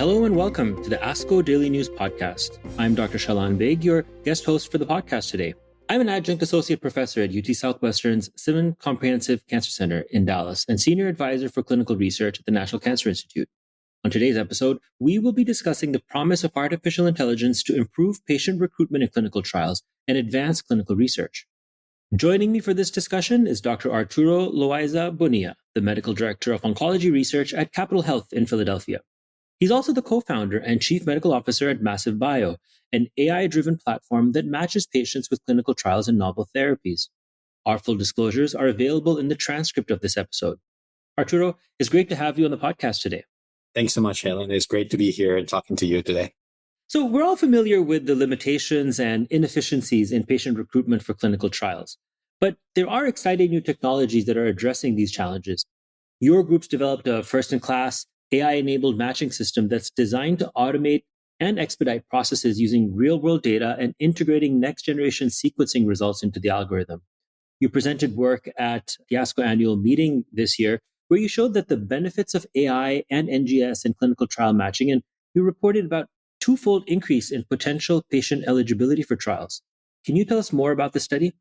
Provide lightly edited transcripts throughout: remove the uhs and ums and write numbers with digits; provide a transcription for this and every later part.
Hello and welcome to the ASCO Daily News Podcast. I'm Dr. Shaalan Beg, your guest host for the podcast today. I'm an adjunct associate professor at UT Southwestern's Simmons Comprehensive Cancer Center in Dallas and senior advisor for clinical research at the National Cancer Institute. On today's episode, we will be discussing the promise of artificial intelligence to improve patient recruitment in clinical trials and advance clinical research. Joining me for this discussion is Dr. Arturo Loaiza-Bonilla, the medical director of oncology research at Capital Health in Philadelphia. He's also the co-founder and chief medical officer at Massive Bio, an AI-driven platform that matches patients with clinical trials and novel therapies. Our full disclosures are available in the transcript of this episode. Arturo, it's great to have you on the podcast today. Thanks so much, Helen. It's great to be here and talking to you today. So we're all familiar with the limitations and inefficiencies in patient recruitment for clinical trials. But there are exciting new technologies that are addressing these challenges. Your group's developed a first-in-class AI-enabled matching system that's designed to automate and expedite processes using real-world data and integrating next-generation sequencing results into the algorithm. You presented work at the ASCO annual meeting this year where you showed that the benefits of AI and NGS in clinical trial matching, and you reported about twofold increase in potential patient eligibility for trials. Can you tell us more about the study?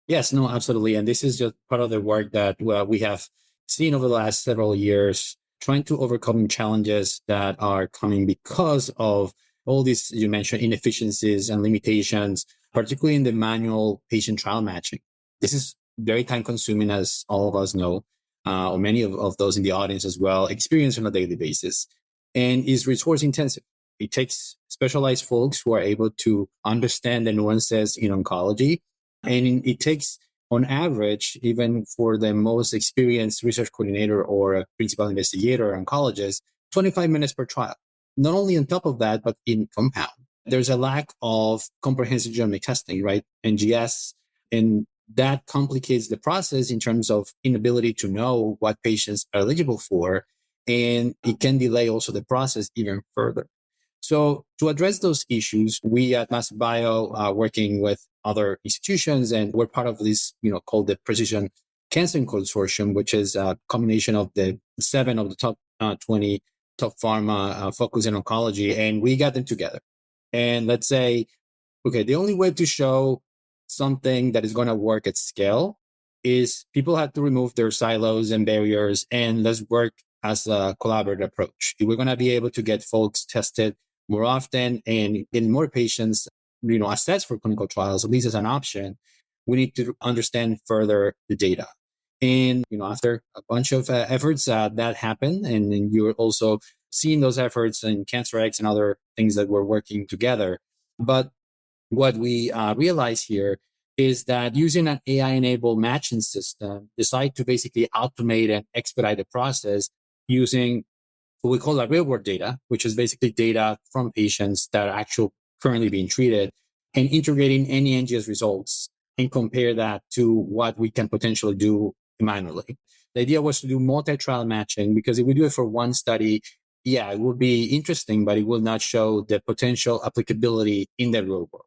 Yes, no, absolutely. And this is just part of the work that we have seen over the last several years, trying to overcome challenges that are coming because of all these, you mentioned, inefficiencies and limitations, particularly in the manual patient trial matching. This is very time consuming, as all of us know, or many of those in the audience as well, experience on a daily basis, and is resource intensive. It takes specialized folks who are able to understand the nuances in oncology, and it takes, on average, even for the most experienced research coordinator or a principal investigator or oncologist, 25 minutes per trial. Not only on top of that, but in compound. There's a lack of comprehensive genomic testing, right? NGS, and that complicates the process in terms of inability to know what patients are eligible for, and it can delay also the process even further. So to address those issues, we at Massive Bio are working with other institutions, and we're part of this, called the Precision Cancer Consortium, which is a combination of the 7 of the top 20 top pharma focused in oncology. And we got them together. And let's say, okay, the only way to show something that is going to work at scale is people have to remove their silos and barriers, and let's work as a collaborative approach. If we're going to be able to get folks tested more often and get more patients, assessed for clinical trials, at least as an option, we need to understand further the data. And, after a bunch of efforts that happened, and then you're also seeing those efforts in CancerX and other things that we're working together. But what we realize here is that using an AI-enabled matching system, decide to basically automate and expedite the process using what we call real-world data, which is basically data from patients that are actually currently being treated, and integrating any NGS results and compare that to what we can potentially do manually. The idea was to do multi-trial matching, because if we do it for one study, it would be interesting, but it will not show the potential applicability in the real world.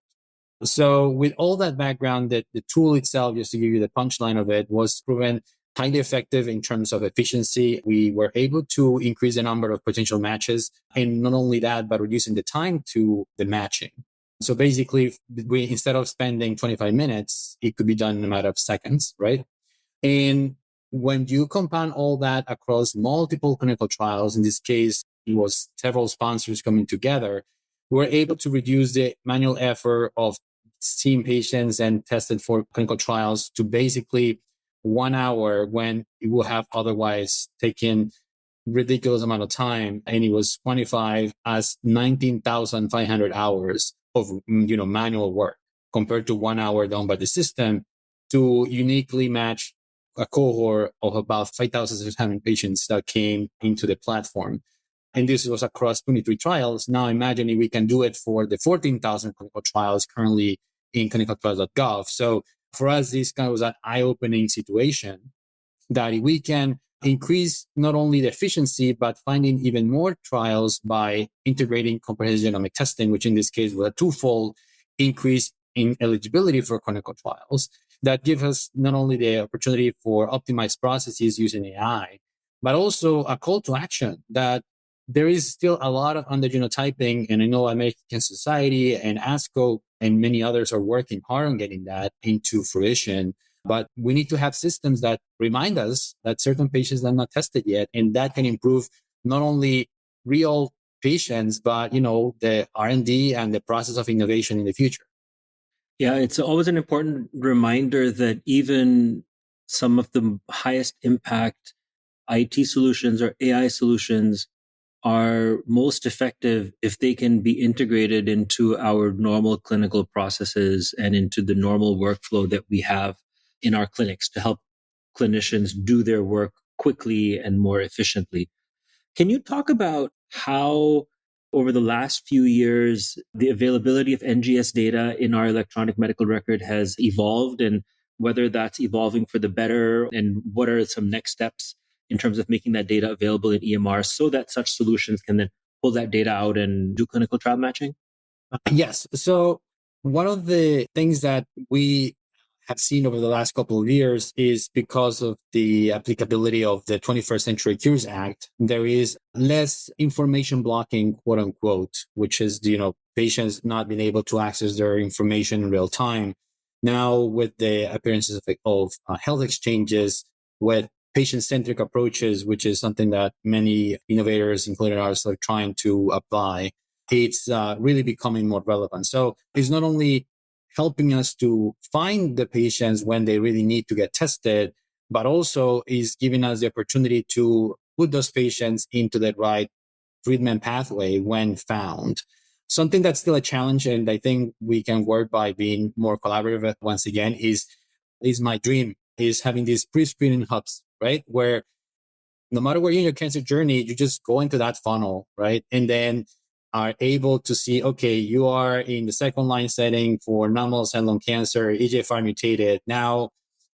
So with all that background, that the tool itself, just to give you the punchline of it, was proven highly effective in terms of efficiency. We were able to increase the number of potential matches, and not only that, but reducing the time to the matching. So basically, instead of spending 25 minutes, it could be done in a matter of seconds, right? And when you compound all that across multiple clinical trials, in this case, it was several sponsors coming together, we were able to reduce the manual effort of seeing patients and tested for clinical trials to basically 1 hour, when it would have otherwise taken ridiculous amount of time. And it was quantified as 19,500 hours of manual work compared to 1 hour done by the system to uniquely match a cohort of about 5,600 patients that came into the platform. And this was across 23 trials. Now imagine if we can do it for the 14,000 clinical trials currently in clinicaltrials.gov. So for us, this kind of was an eye-opening situation that if we can increase not only the efficiency, but finding even more trials by integrating comprehensive genomic testing, which in this case was a twofold increase in eligibility for clinical trials, that gives us not only the opportunity for optimized processes using AI, but also a call to action that there is still a lot of undergenotyping, and I know American Society and ASCO and many others are working hard on getting that into fruition. But we need to have systems that remind us that certain patients are not tested yet, and that can improve not only real patients, but the R&D and the process of innovation in the future. Yeah, it's always an important reminder that even some of the highest impact IT solutions or AI solutions are most effective if they can be integrated into our normal clinical processes and into the normal workflow that we have in our clinics to help clinicians do their work quickly and more efficiently. Can you talk about how, over the last few years, the availability of NGS data in our electronic medical record has evolved, and whether that's evolving for the better, and what are some next steps in terms of making that data available in EMR so that such solutions can then pull that data out and do clinical trial matching? Yes. So one of the things that we have seen over the last couple of years is because of the applicability of the 21st Century Cures Act, there is less information blocking, quote unquote, which is, patients not being able to access their information in real time. Now, with the appearances of health exchanges, with patient-centric approaches, which is something that many innovators, including ours, are trying to apply, it's really becoming more relevant. So it's not only helping us to find the patients when they really need to get tested, but also is giving us the opportunity to put those patients into the right treatment pathway when found. Something that's still a challenge, and I think we can work by being more collaborative once again, is my dream, is having these pre-screening hubs, right? Where no matter where you're in your cancer journey, you just go into that funnel, right? And then are able to see, okay, you are in the second line setting for non-small cell lung cancer, EGFR mutated. Now,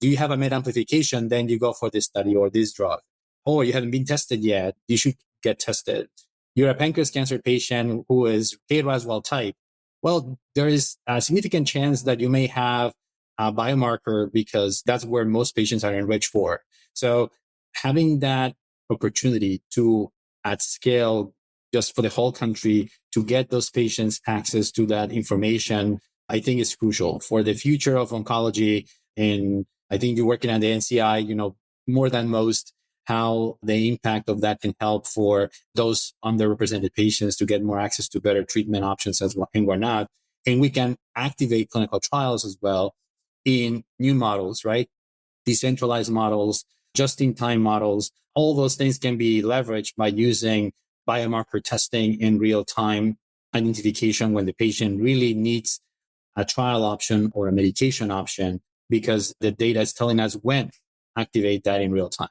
do you have a MET amplification? Then you go for this study or this drug. Or you haven't been tested yet. You should get tested. You're a pancreas cancer patient who is KRAS wild type. Well, there is a significant chance that you may have a biomarker because that's where most patients are enriched for. So having that opportunity to, at scale, just for the whole country, to get those patients access to that information, I think is crucial for the future of oncology. And I think you're working on the NCI, more than most, how the impact of that can help for those underrepresented patients to get more access to better treatment options and whatnot. And we can activate clinical trials as well in new models, right? Decentralized models, just-in-time models. All those things can be leveraged by using biomarker testing in real-time identification when the patient really needs a trial option or a medication option, because the data is telling us when to activate that in real time.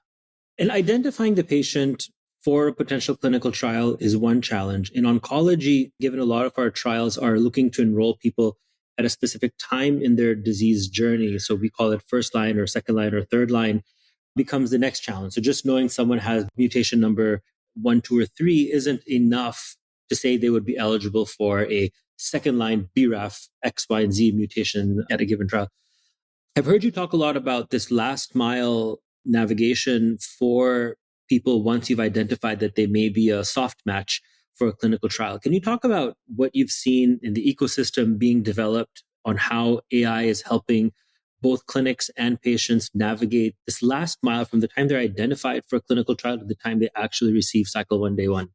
And identifying the patient for a potential clinical trial is one challenge. In oncology, given a lot of our trials are looking to enroll people at a specific time in their disease journey, so we call it first line or second line or third line, becomes the next challenge. So just knowing someone has mutation number 1, 2, or 3 isn't enough to say they would be eligible for a second line BRAF X, Y, and Z mutation at a given trial. I've heard you talk a lot about this last mile navigation for people once you've identified that they may be a soft match for a clinical trial. Can you talk about what you've seen in the ecosystem being developed on how AI is helping both clinics and patients navigate this last mile from the time they're identified for a clinical trial to the time they actually receive cycle 1, day 1?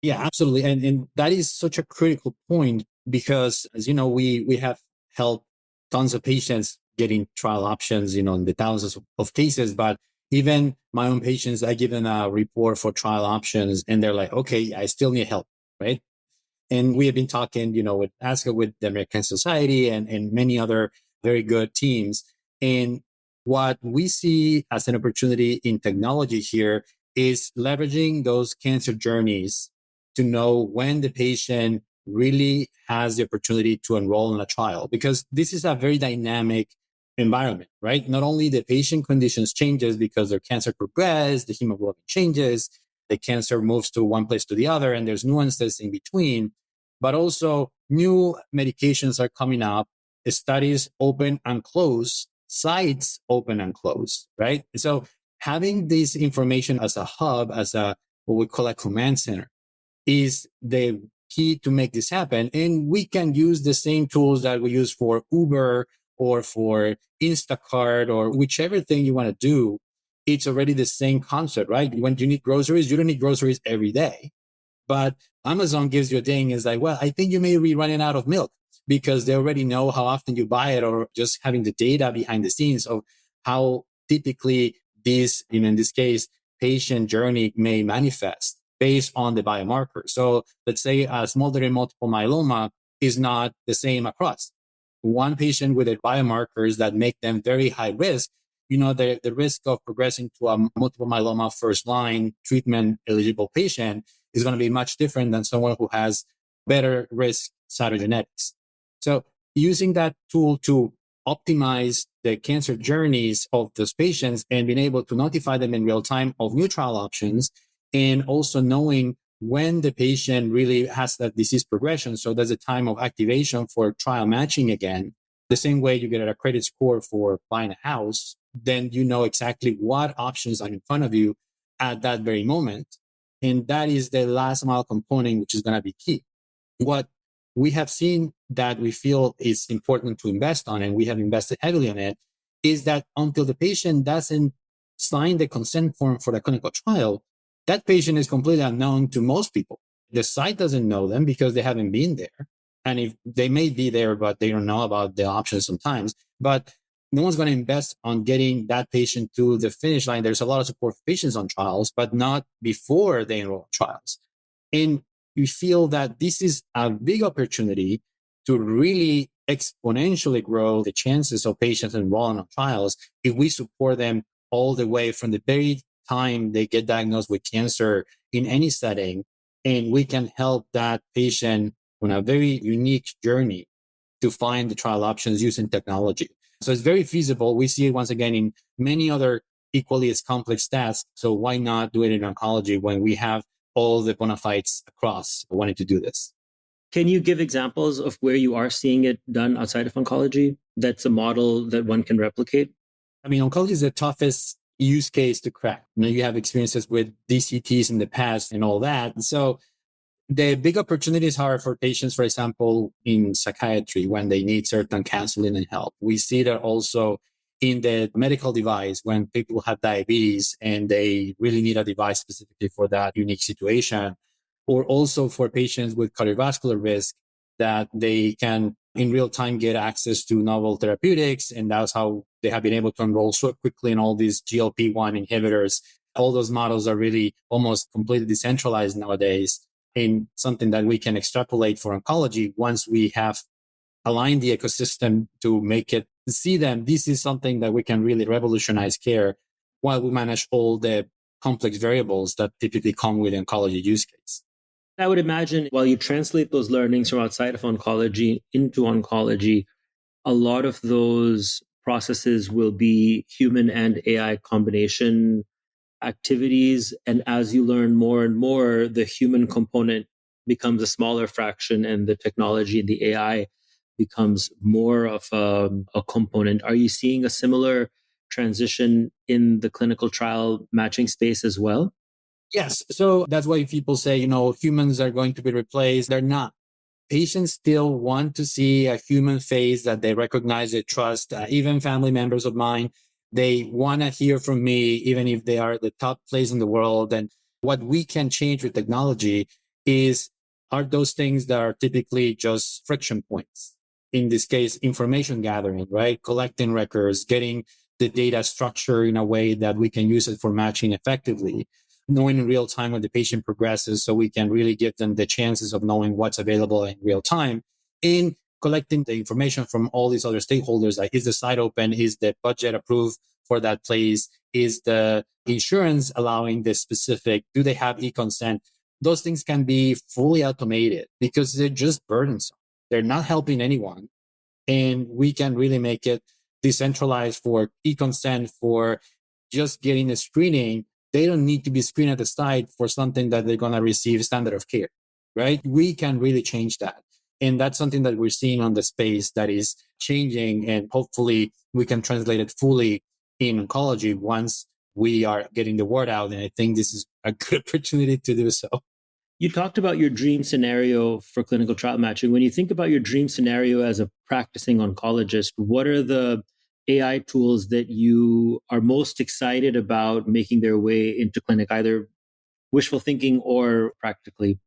Yeah, absolutely. And that is such a critical point because, as you know, we have helped tons of patients getting trial options, in the thousands of cases. But even my own patients, I give them a report for trial options and they're like, okay, I still need help, right? And we have been talking, with ASCO, with the American Society and many other very good teams. And what we see as an opportunity in technology here is leveraging those cancer journeys to know when the patient really has the opportunity to enroll in a trial, because this is a very dynamic environment, right? Not only the patient conditions changes because their cancer progressed, the hemoglobin changes, the cancer moves to one place to the other, and there's nuances in between, but also new medications are coming up, studies open and close, sites open and close, right? So having this information as a hub, as what we call a command center, is the key to make this happen. And we can use the same tools that we use for Uber or for Instacart or whichever thing you want to do. It's already the same concept, right? When you need groceries, you don't need groceries every day. But Amazon gives you a ding, is like, well, I think you may be running out of milk, because they already know how often you buy it, or just having the data behind the scenes of how typically this, in this case, patient journey may manifest based on the biomarker. So let's say a smoldering multiple myeloma is not the same across. One patient with the biomarkers that make them very high risk, the risk of progressing to a multiple myeloma first line treatment eligible patient is going to be much different than someone who has better risk cytogenetics. So using that tool to optimize the cancer journeys of those patients and being able to notify them in real time of new trial options, and also knowing when the patient really has that disease progression. So there's a time of activation for trial matching again. The same way you get a credit score for buying a house, then you know exactly what options are in front of you at that very moment. And that is the last mile component, which is going to be key. What we have seen that we feel is important to invest on, and we have invested heavily on it, is that until the patient doesn't sign the consent form for the clinical trial, that patient is completely unknown to most people. The site doesn't know them because they haven't been there. And if they may be there, but they don't know about the options sometimes. But no one's going to invest on getting that patient to the finish line. There's a lot of support for patients on trials, but not before they enroll in trials. And we feel that this is a big opportunity to really exponentially grow the chances of patients enrolling on trials if we support them all the way from the very time they get diagnosed with cancer in any setting. And we can help that patient on a very unique journey to find the trial options using technology. So it's very feasible. We see it once again in many other equally as complex tasks. So why not do it in oncology when we have all the bona fides across wanting to do this? Can you give examples of where you are seeing it done outside of oncology? That's a model that one can replicate. I mean, oncology is the toughest use case to crack. You have experiences with DCTs in the past and all that. So the big opportunities are for patients, for example, in psychiatry when they need certain counseling and help. We see that also in the medical device when people have diabetes and they really need a device specifically for that unique situation, or also for patients with cardiovascular risk that they can in real time get access to novel therapeutics. And that's how they have been able to enroll so quickly in all these GLP-1 inhibitors. All those models are really almost completely decentralized nowadays, in something that we can extrapolate for oncology once we have aligned the ecosystem to make it see them. This is something that we can really revolutionize care while we manage all the complex variables that typically come with oncology use case. I would imagine while you translate those learnings from outside of oncology into oncology, a lot of those processes will be human and AI combination activities. And as you learn more and more, the human component becomes a smaller fraction and the technology and the AI becomes more of a component. Are you seeing a similar transition in the clinical trial matching space as well? Yes. So that's why people say, humans are going to be replaced. They're not. Patients still want to see a human face that they recognize, they trust. Even family members of mine, they want to hear from me, even if they are at the top place in the world. And what we can change with technology are those things that are typically just friction points. In this case, information gathering, right? Collecting records, getting the data structured in a way that we can use it for matching effectively, knowing in real time when the patient progresses so we can really give them the chances of knowing what's available in real time, in collecting the information from all these other stakeholders, like is the site open, is the budget approved for that place, is the insurance allowing this specific, do they have e-consent? Those things can be fully automated because they're just burdensome. They're not helping anyone. And we can really make it decentralized for e-consent, for just getting a screening. They don't need to be screened at the site for something that they're going to receive standard of care, right? We can really change that. And that's something that we're seeing on the space that is changing. And hopefully we can translate it fully in oncology once we are getting the word out. And I think this is a good opportunity to do so. You talked about your dream scenario for clinical trial matching. When you think about your dream scenario as a practicing oncologist, what are the AI tools that you are most excited about making their way into clinic, either wishful thinking or practically?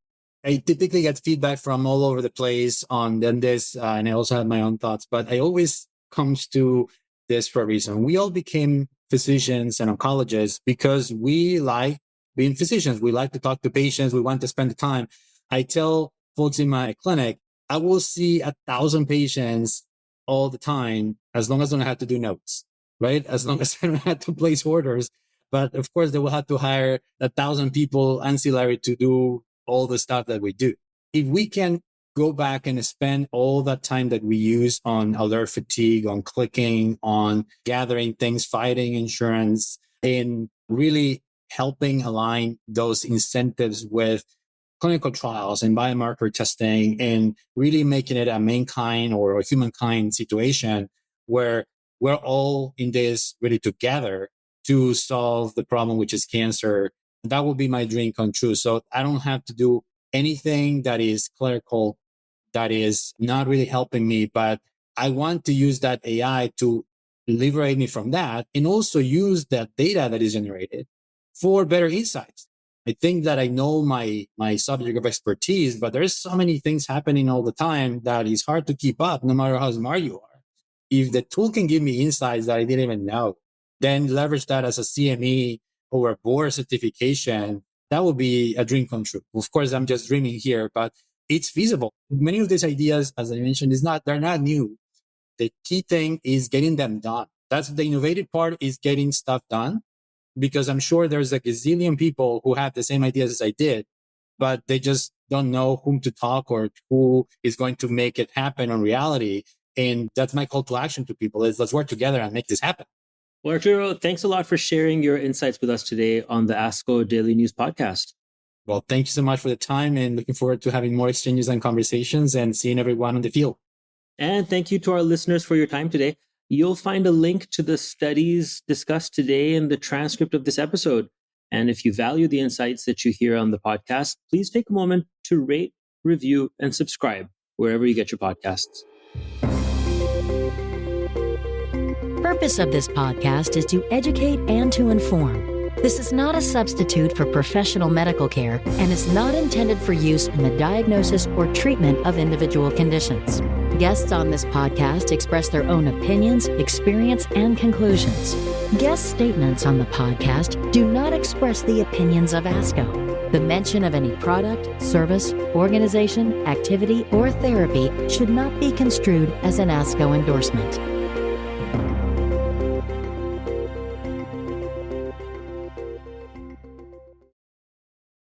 I typically get feedback from all over the place on this, and I also have my own thoughts, but I always comes to this for a reason. We all became physicians and oncologists because we like being physicians. We like to talk to patients. We want to spend the time. I tell folks in my clinic, I will see 1,000 patients all the time, as long as I don't have to do notes, right? As long as I don't have to place orders. But of course, they will have to hire 1,000 people ancillary to do all the stuff that we do. If we can go back and spend all that time that we use on alert fatigue, on clicking, on gathering things, fighting insurance, and really helping align those incentives with clinical trials and biomarker testing, and really making it a mankind or a humankind situation where we're all in this really together to solve the problem, which is cancer. That would be my dream come true. So I don't have to do anything that is clerical, that is not really helping me, but I want to use that AI to liberate me from that, and also use that data that is generated for better insights. I think that I know my subject of expertise, but there's so many things happening all the time that it's hard to keep up no matter how smart you are. If the tool can give me insights that I didn't even know, then leverage that as a CME or a board certification, that would be a dream come true. Of course, I'm just dreaming here, but it's feasible. Many of these ideas, as I mentioned, they're not new. The key thing is getting them done. That's the innovative part, is getting stuff done, because I'm sure there's a gazillion people who have the same ideas as I did, but they just don't know whom to talk or who is going to make it happen in reality. And that's my call to action to people, is let's work together and make this happen. Well, Arturo, thanks a lot for sharing your insights with us today on the ASCO Daily News Podcast. Well, thank you so much for the time, and looking forward to having more exchanges and conversations and seeing everyone on the field. And thank you to our listeners for your time today. You'll find a link to the studies discussed today in the transcript of this episode. And if you value the insights that you hear on the podcast, please take a moment to rate, review, and subscribe wherever you get your podcasts. Purpose of this podcast is to educate and to inform. This is not a substitute for professional medical care and is not intended for use in the diagnosis or treatment of individual conditions. Guests on this podcast express their own opinions, experience, and conclusions. Guest statements on the podcast do not express the opinions of ASCO. The mention of any product, service, organization, activity, or therapy should not be construed as an ASCO endorsement.